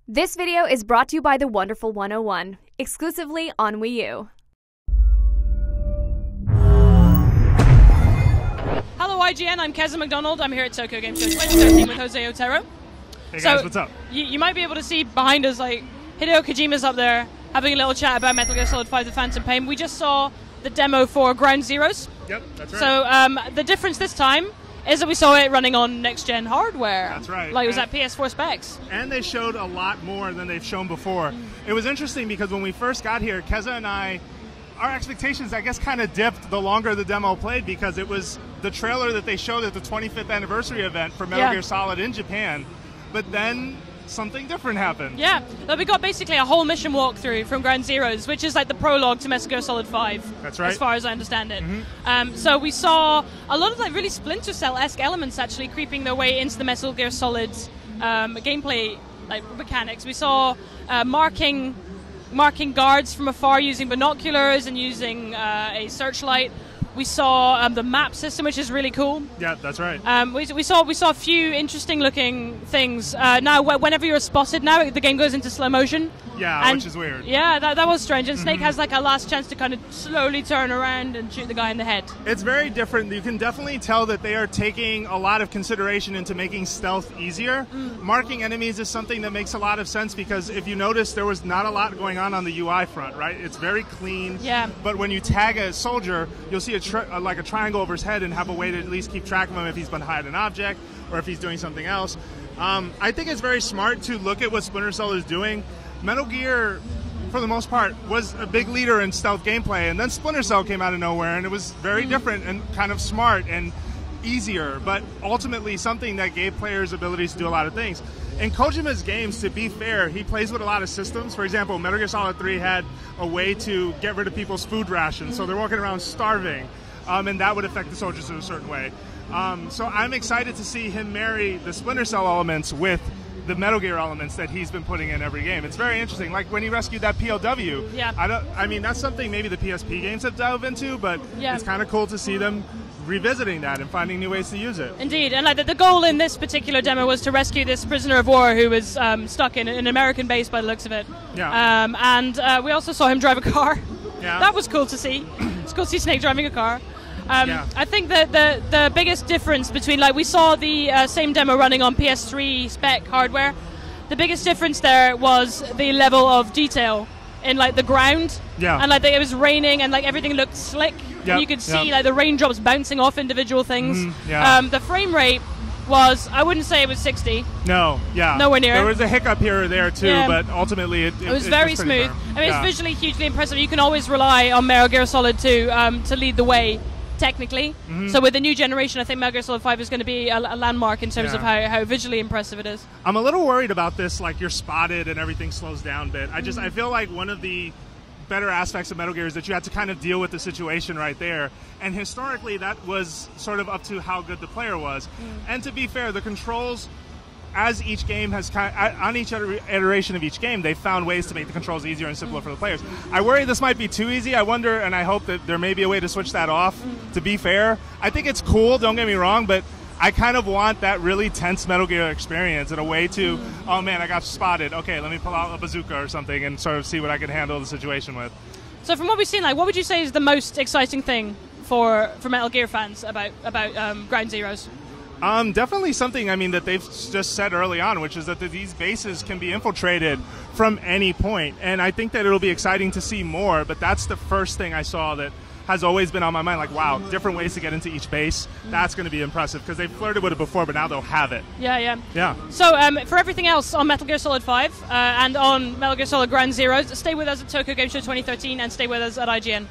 This video is brought to you by the Wonderful 101, exclusively on Wii U. Hello IGN, I'm Keza McDonald. I'm here at Tokyo Game Show 2013 with Jose Otero. Hey guys, what's up? You might be able to see behind us, like, Hideo Kojima's up there having a little chat about Metal Gear Solid 5 The Phantom Pain. We just saw the demo for Ground Zeroes. Yep, that's right. So the difference this time is that we saw it running on next-gen hardware. That's right. Like it was at PS4 specs. And they showed a lot more than they've shown before. It was interesting because when we first got here, Keza and I, our expectations, I guess, kind of dipped the longer the demo played because it was the trailer that they showed at the 25th anniversary event for Metal Gear Solid in Japan. But then something different happened. Yeah, we got basically a whole mission walkthrough from Ground Zeroes, which is like the prologue to Metal Gear Solid 5. That's right. As far as I understand it. So we saw a lot of like really Splinter Cell-esque elements actually creeping their way into the Metal Gear Solid gameplay like mechanics. We saw marking guards from afar using binoculars and using a searchlight. We saw the map system, which is really cool. Yeah, that's right. We saw a few interesting looking things. Now, whenever you're spotted, now the game goes into slow motion. Yeah, which is weird. Yeah, that was strange. And Snake has like a last chance to kind of slowly turn around and shoot the guy in the head. It's very different. You can definitely tell that they are taking a lot of consideration into making stealth easier. Marking enemies is something that makes a lot of sense because if you notice, there was not a lot going on the UI front, right? It's very clean. Yeah. But when you tag a soldier, you'll see like a triangle over his head and have a way to at least keep track of him if he's behind an object or if he's doing something else. I think it's very smart to look at what Splinter Cell is doing. Metal Gear, for the most part, was a big leader in stealth gameplay, and then Splinter Cell came out of nowhere, and it was very different and kind of smart and easier, but ultimately something that gave players abilities to do a lot of things. In Kojima's games, to be fair, he plays with a lot of systems. For example, Metal Gear Solid 3 had a way to get rid of people's food rations, so they're walking around starving, and that would affect the soldiers in a certain way. So I'm excited to see him marry the Splinter Cell elements with the Metal Gear elements that he's been putting in every game. It's very interesting. Like when he rescued that POW. Yeah. I mean, that's something maybe the PSP games have delved into, but it's kind of cool to see them revisiting that and finding new ways to use it. Indeed, and like the goal in this particular demo was to rescue this prisoner of war who was stuck in an American base by the looks of it. Yeah. And we also saw him drive a car. Yeah. That was cool to see. It's cool to see Snake driving a car. I think that the biggest difference between, like, we saw the same demo running on PS3 spec hardware. The biggest difference there was the level of detail in like the ground. Yeah. And like it was raining and like everything looked slick. Yep. And you could see like the raindrops bouncing off individual things. Yeah. The frame rate was, I wouldn't say it was 60. No, yeah. Nowhere near. There was a hiccup here or there too, but ultimately it was very smooth. I mean, it's visually hugely impressive. You can always rely on Metal Gear Solid 2 to lead the way technically. So with the new generation, I think Metal Gear Solid 5 is going to be a landmark in terms of how visually impressive it is. I'm a little worried about this, like you're spotted and everything slows down a bit. I feel like one of the better aspects of Metal Gear is that you had to kind of deal with the situation right there. And historically, that was sort of up to how good the player was. And to be fair, the controls, as each game has on each iteration of each game, they've found ways to make the controls easier and simpler for the players. I worry this might be too easy. I wonder, and I hope that there may be a way to switch that off. To be fair, I think it's cool, don't get me wrong, but I kind of want that really tense Metal Gear experience and a way to, oh man, I got spotted. Okay, let me pull out a bazooka or something and sort of see what I can handle the situation with. So from what we've seen, like, what would you say is the most exciting thing for Metal Gear fans about Ground Zeroes? Definitely something, I mean, that they've just said early on, which is that these bases can be infiltrated from any point. And I think that it'll be exciting to see more, but that's the first thing I saw that has always been on my mind. Like, wow, different ways to get into each base. That's going to be impressive because they've flirted with it before, but now they'll have it. Yeah. So for everything else on Metal Gear Solid 5 and on Metal Gear Solid Ground Zeroes, stay with us at Tokyo Game Show 2013 and stay with us at IGN.